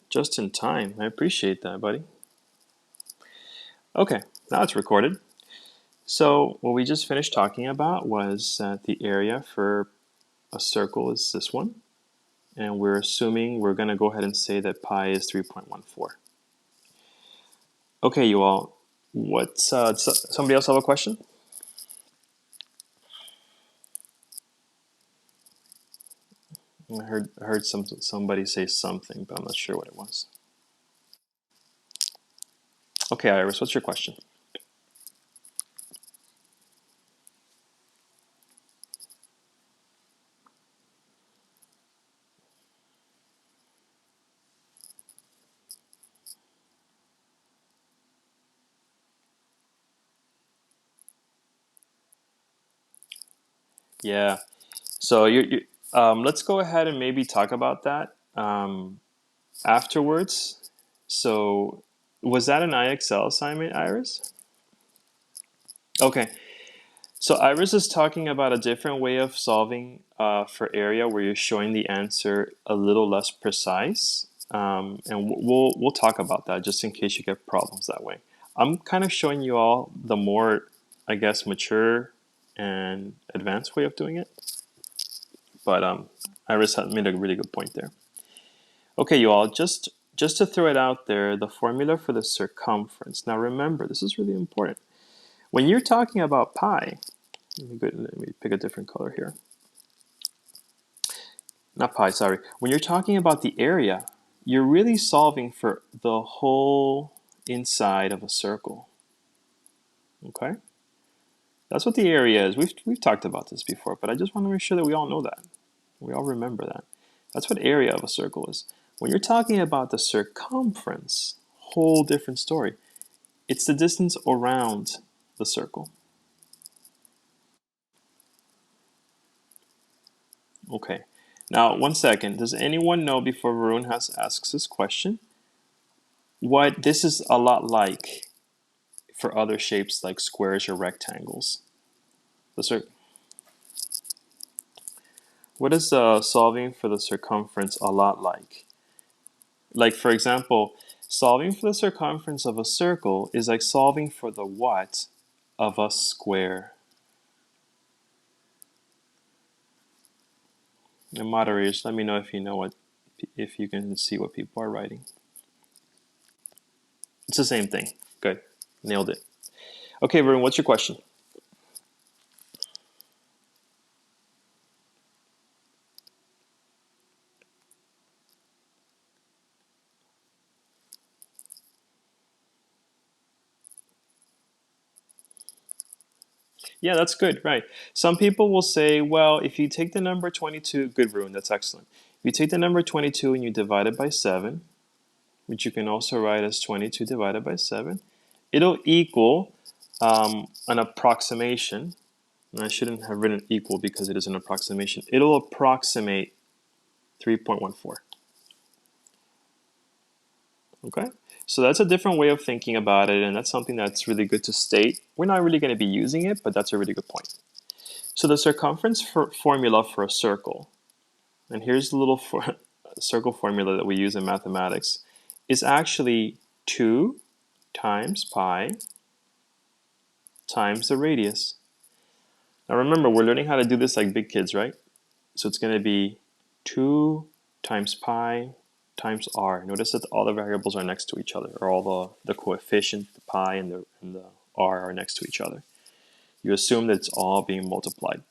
Just in time. I appreciate that, buddy. Okay, now it's recorded. So what we just finished talking about was that the area for a circle is this one. And we're assuming we're going to go ahead and say that pi is 3.14. Okay, you all. Somebody else have a question? I heard somebody say something, but I'm not sure what it was. Okay, Iris, what's your question? Yeah. So let's go ahead and maybe talk about that afterwards. So was that an IXL assignment, Iris? Okay. So Iris is talking about a different way of solving for area where you're showing the answer a little less precise. And we'll talk about that just in case you get problems that way. I'm kind of showing you all the more, I guess, mature and advanced way of doing it. But Iris had made a really good point there. Okay, you all, just to throw it out there, the formula for the circumference. Now remember, this is really important. When you're talking about pi, let me pick a different color here. Not pi, sorry. When you're talking about the area, you're really solving for the whole inside of a circle. Okay? That's what the area is. We've talked about this before, but I just want to make sure that we all know that. We all remember that. That's what area of a circle is. When you're talking about the circumference, whole different story. It's the distance around the circle. Okay. Now, one second. Does anyone know, before Varun asks this question, what this is a lot like for other shapes like squares or rectangles? What is solving for the circumference a lot like? Like, for example, solving for the circumference of a circle is like solving for the what of a square. And moderators, let me know if you know if you can see what people are writing. It's the same thing. Good. Nailed it. Okay, Varun, what's your question? Yeah, that's good, right. Some people will say, well, if you take the number 22, good, Varun, that's excellent. If you take the number 22 and you divide it by 7, which you can also write as 22 divided by 7, it'll equal an approximation. And I shouldn't have written equal because it is an approximation. It'll approximate 3.14. Okay? So that's a different way of thinking about it, and that's something that's really good to state. We're not really going to be using it, but that's a really good point. So the circumference formula for a circle, and here's the little circle formula that we use in mathematics, is actually 2 times pi times the radius. Now remember, we're learning how to do this like big kids, right? So it's going to be 2 times pi times r. Notice that all the variables are next to each other, or all the coefficient, the pi and the r are next to each other. You assume that it's all being multiplied.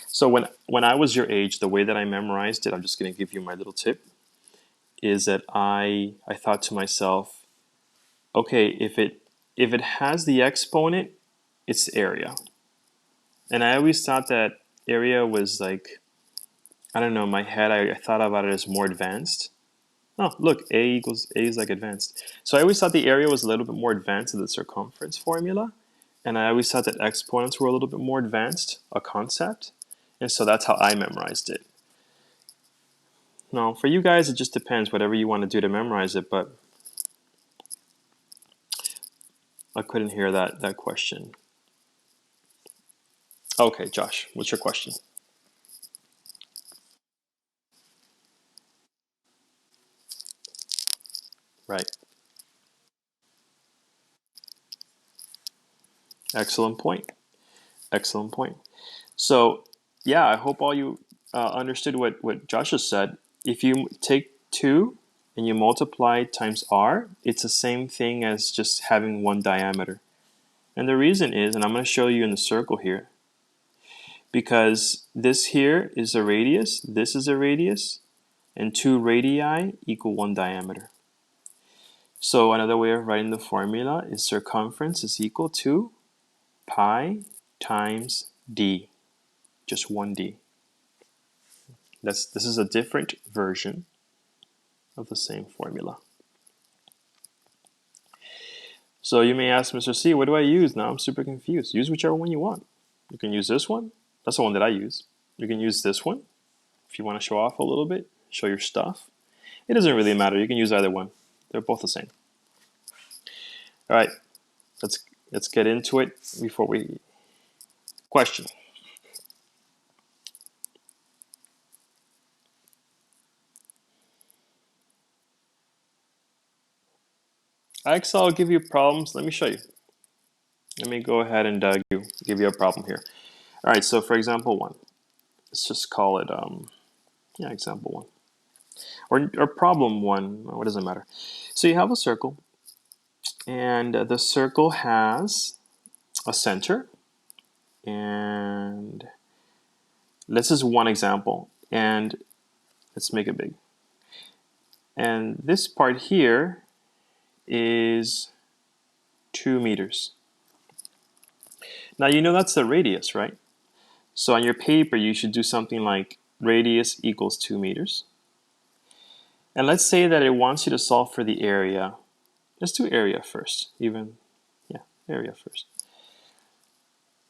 So when I was your age, the way that I memorized it, I'm just going to give you my little tip, is that I thought to myself, okay, if it has the exponent, it's area. And I always thought that area was like, I don't know, in my head I thought about it as more advanced. Oh, look, A is like advanced. So I always thought the area was a little bit more advanced than the circumference formula. And I always thought that exponents were a little bit more advanced, a concept. And so that's how I memorized it. Now, for you guys, it just depends, whatever you want to do to memorize it, but I couldn't hear that question. Okay, Josh, what's your question? Right. Excellent point. Excellent point. So, yeah, I hope all you understood what Josh just said. If you take 2 and you multiply times r, it's the same thing as just having one diameter. And the reason is, and I'm going to show you in the circle here, because this here is a radius, this is a radius, and 2 radii equal 1 diameter. So another way of writing the formula is circumference is equal to pi times d, just 1d. This is a different version of the same formula. So you may ask, Mr. C, what do I use? Now I'm super confused. Use whichever one you want. You can use this one. That's the one that I use. You can use this one if you want to show off a little bit, show your stuff. It doesn't really matter. You can use either one. They're both the same. All right, let's get into it before we question. Excel will give you problems. Let me show you. Let me go ahead and give you a problem here. All right, so for example 1, let's just call it example 1 or problem 1. What does it matter? So you have a circle, and the circle has a center, and this is one example, and let's make it big. And this part here is 2 meters. Now you know that's the radius, right? So on your paper you should do something like radius equals 2 meters. And let's say that it wants you to solve for the area. Let's do area first, area first.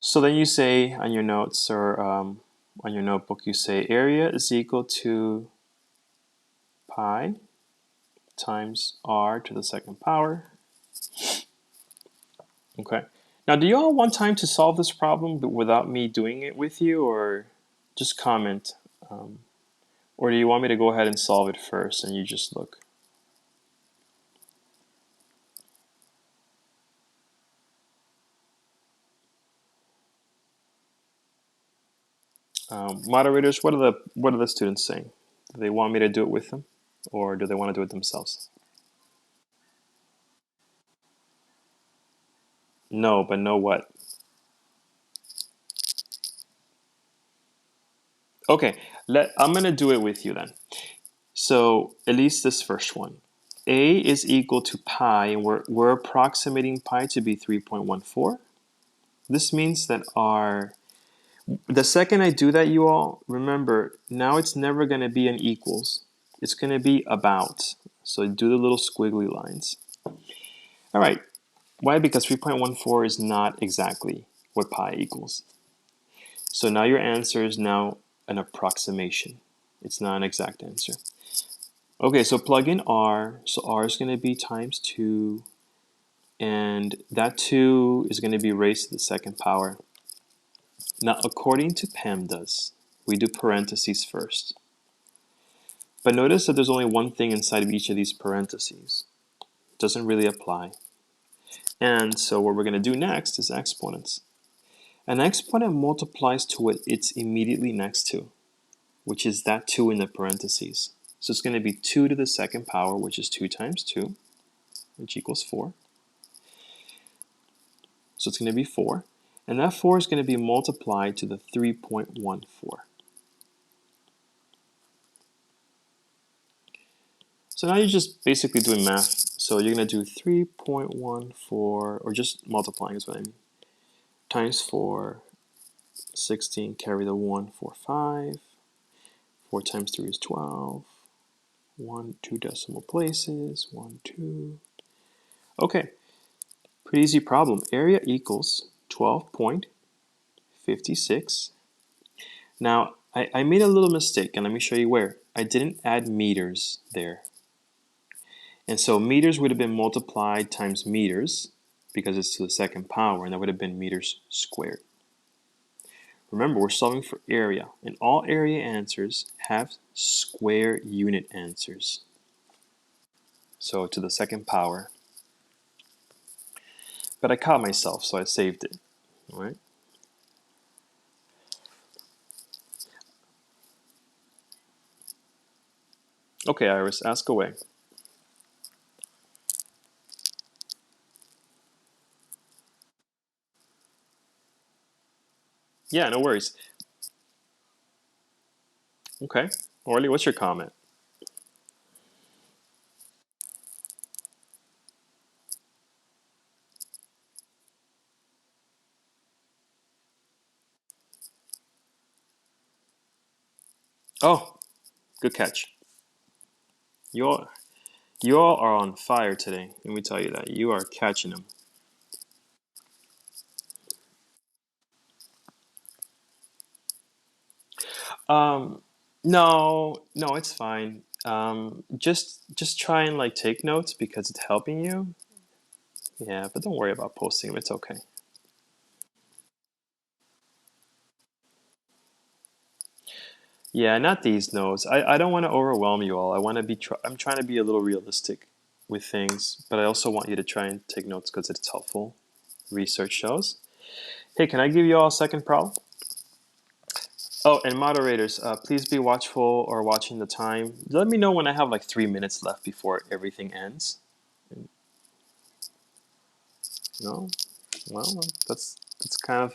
So then you say on your notes or on your notebook, you say area is equal to pi times r to the second power. Okay. Now, do you all want time to solve this problem but without me doing it with you, or just comment? Or do you want me to go ahead and solve it first and you just look? Moderators, what are the students saying? Do they want me to do it with them, or do they want to do it themselves? No, but no what? Okay, I'm going to do it with you then. So at least this first one. A is equal to pi, and we're approximating pi to be 3.14. This means that the second I do that, you all, remember, now it's never going to be an equals. It's going to be about. So do the little squiggly lines. All right. Why? Because 3.14 is not exactly what pi equals. So now your answer is now an approximation. It's not an exact answer. Okay, so plug in r. So r is going to be times 2. And that 2 is going to be raised to the second power. Now, according to PEMDAS, we do parentheses first. But notice that there's only one thing inside of each of these parentheses. It doesn't really apply. And so what we're going to do next is exponents. An exponent multiplies to what it's immediately next to, which is that 2 in the parentheses. So it's going to be 2 to the second power, which is 2 times 2, which equals 4. So it's going to be 4. And that 4 is going to be multiplied to the 3.14. So now you're just basically doing math. So you're going to do 3.14, or just multiplying is what I mean, times 4, 16, carry the 1, 4, 5. 4 times 3 is 12. 1, 2 decimal places. 1, 2. Okay, pretty easy problem. Area equals 12.56. Now, I made a little mistake, and let me show you where. I didn't add meters there. And so meters would have been multiplied times meters, because it's to the second power, and that would have been meters squared. Remember, we're solving for area, and all area answers have square unit answers. So to the second power. But I caught myself, so I saved it. All right. Okay, Iris, ask away. Yeah, no worries. Okay. Orly, what's your comment? Oh, good catch. You all, you all are on fire today. Let me tell you that. You are catching them. Um, no, it's fine. Just try and like take notes because it's helping you. Yeah, but don't worry about posting them. It's okay. Yeah, not these notes. I don't want to overwhelm you all. I want to be. I'm trying to be a little realistic with things, but I also want you to try and take notes because it's helpful. Research shows. Hey, can I give you all a second problem? Oh, and moderators, please be watchful or watching the time. Let me know when I have like 3 minutes left before everything ends. No, well, that's kind of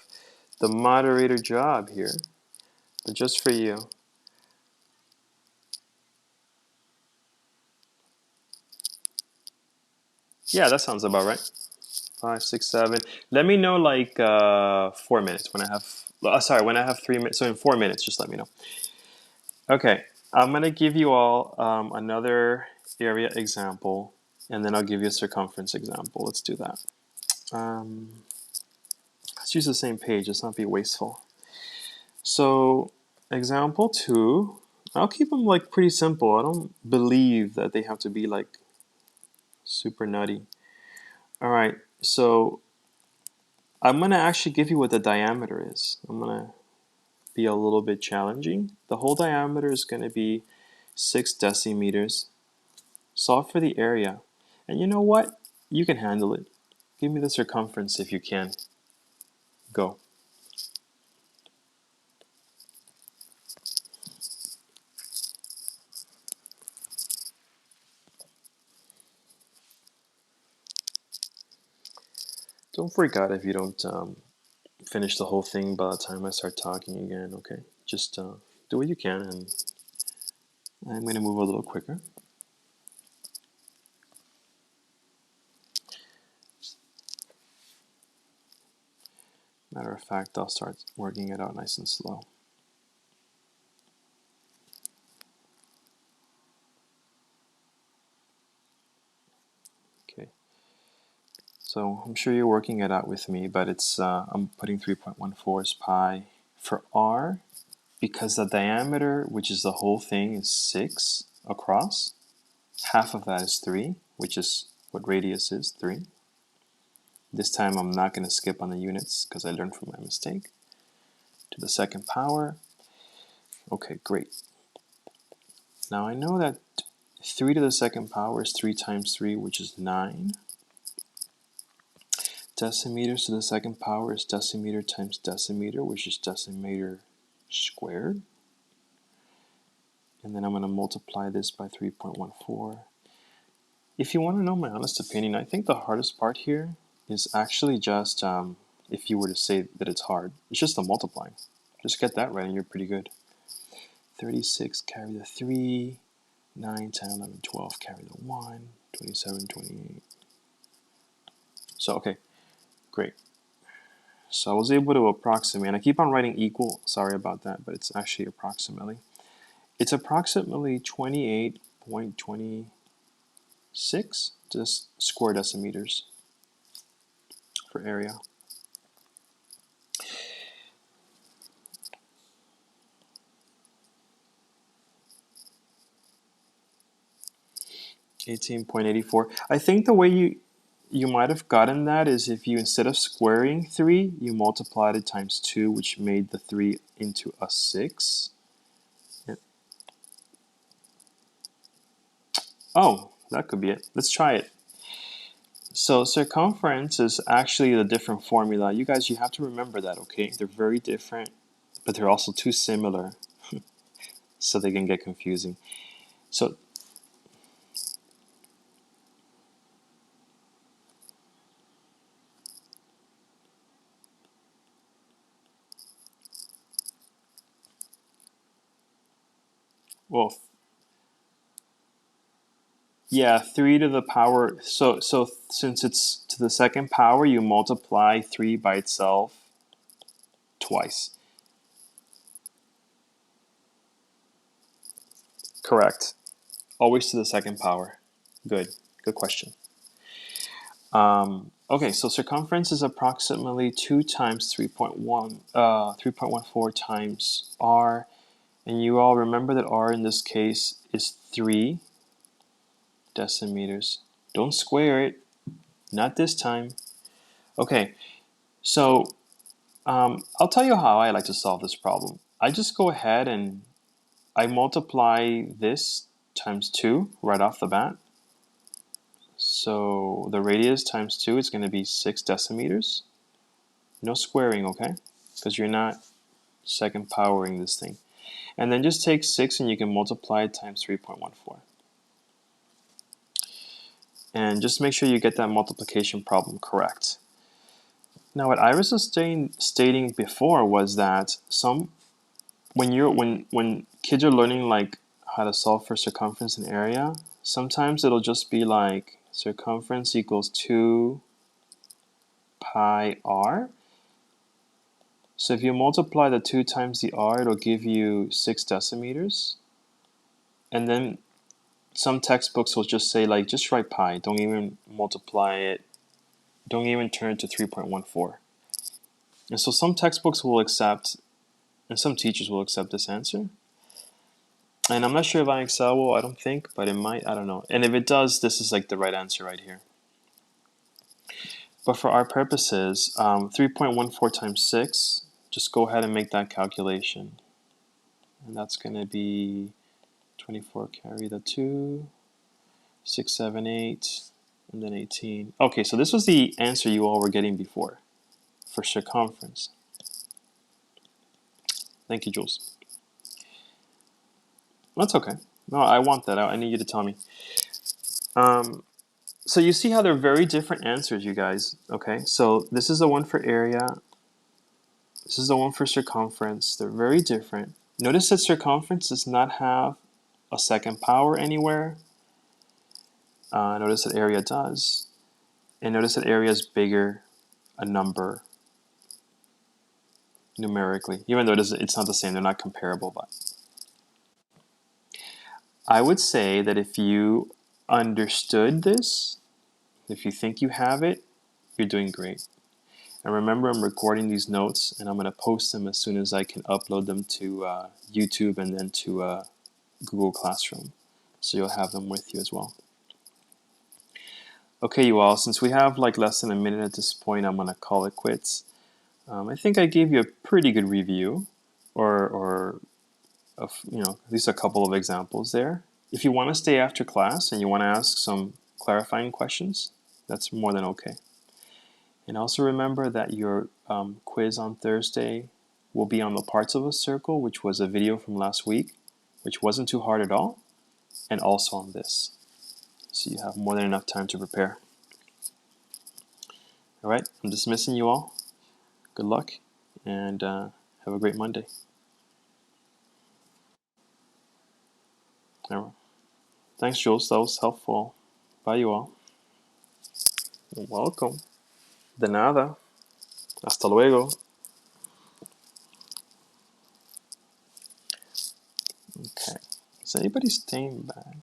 the moderator job here. But just for you. Yeah, that sounds about right. 5, 6, 7. Let me know like 4 minutes when I have. Sorry, when I have 3 minutes. So in 4 minutes, just let me know. Okay, I'm gonna give you all another area example, and then I'll give you a circumference example. Let's do that. Let's use the same page. Let's not be wasteful. So example 2. I'll keep them like pretty simple. I don't believe that they have to be like super nutty. All right, so I'm gonna actually give you what the diameter is. I'm gonna be a little bit challenging. The whole diameter is gonna be 6 decimeters. Solve for the area. And you know what? You can handle it. Give me the circumference if you can. Go. Don't freak out if you don't finish the whole thing by the time I start talking again, okay? Just do what you can, and I'm going to move a little quicker. Matter of fact, I'll start working it out nice and slow. Okay. So I'm sure you're working it out with me, but it's I'm putting 3.14 as pi for r because the diameter, which is the whole thing, is 6 across. Half of that is 3, which is what radius is, 3. This time I'm not going to skip on the units because I learned from my mistake. To the second power. Okay, great. Now I know that 3 to the second power is 3 times 3, which is 9. Decimeters to the second power is decimeter times decimeter, which is decimeter squared. And then I'm going to multiply this by 3.14. If you want to know my honest opinion, I think the hardest part here is actually just, if you were to say that it's hard, it's just the multiplying. Just get that right and you're pretty good. 36, carry the 3, 9, 10, 11, 12, carry the 1, 27, 28. So, okay, great. So I was able to approximate, and I keep on writing equal, sorry about that, but it's actually approximately. It's approximately 28.26 just square decimeters for area. $18.84. I think the way you might have gotten that is if you, instead of squaring 3, you multiplied it times 2, which made the 3 into a 6. Oh, That could be it. Let's try it. So circumference is actually a different formula. You guys, you have to remember that, okay? They're very different, but they're also too similar, so they can get confusing. So well, yeah, 3 to the power. So since it's to the second power, you multiply 3 by itself twice. Correct. Always to the second power. Good. Good question. Okay, so circumference is approximately 2 times 3.14 times r. And you all remember that r in this case is 3 decimeters. Don't square it. Not this time. Okay, so I'll tell you how I like to solve this problem. I just go ahead and I multiply this times 2 right off the bat. So the radius times 2 is going to be 6 decimeters. No squaring, okay? Because you're not second powering this thing. And then just take 6 and you can multiply it times 3.14. And just make sure you get that multiplication problem correct. Now what Iris was stating before was that when kids are learning like how to solve for circumference and area, sometimes it'll just be like circumference equals 2 pi r. So if you multiply the 2 times the r, it'll give you 6 decimeters. And then some textbooks will just say like, just write pi. Don't even multiply it. Don't even turn it to 3.14. And so some textbooks will accept, and some teachers will accept this answer. And I'm not sure if IXL will, I don't think, but it might, I don't know. And if it does, this is like the right answer right here. But for our purposes, 3.14 times 6, just go ahead and make that calculation. And that's going to be 24 carry the 2, 6, 7, 8, and then 18. Okay, so this was the answer you all were getting before for circumference. Thank you, Jules. That's okay. No, I want that. I need you to tell me. So you see how they're very different answers, you guys. Okay, so this is the one for area. This is the one for circumference. They're very different. Notice that circumference does not have a second power anywhere. Notice that area does. And notice that area is bigger a number numerically, even though it's not the same. They're not comparable. But I would say that if you understood this, if you think you have it, you're doing great. And remember, I'm recording these notes, and I'm going to post them as soon as I can upload them to YouTube and then to Google Classroom. So you'll have them with you as well. Okay, you all, since we have like less than a minute at this point, I'm going to call it quits. I think I gave you a pretty good review, or at least a couple of examples there. If you want to stay after class and you want to ask some clarifying questions, that's more than okay. And also remember that your quiz on Thursday will be on the parts of a circle, which was a video from last week, which wasn't too hard at all, and also on this. So you have more than enough time to prepare. All right, I'm dismissing you all. Good luck, and have a great Monday. All right. Thanks, Jules. That was helpful. Bye, you all. You're welcome. De nada. Hasta luego. Okay. Is anybody staying back?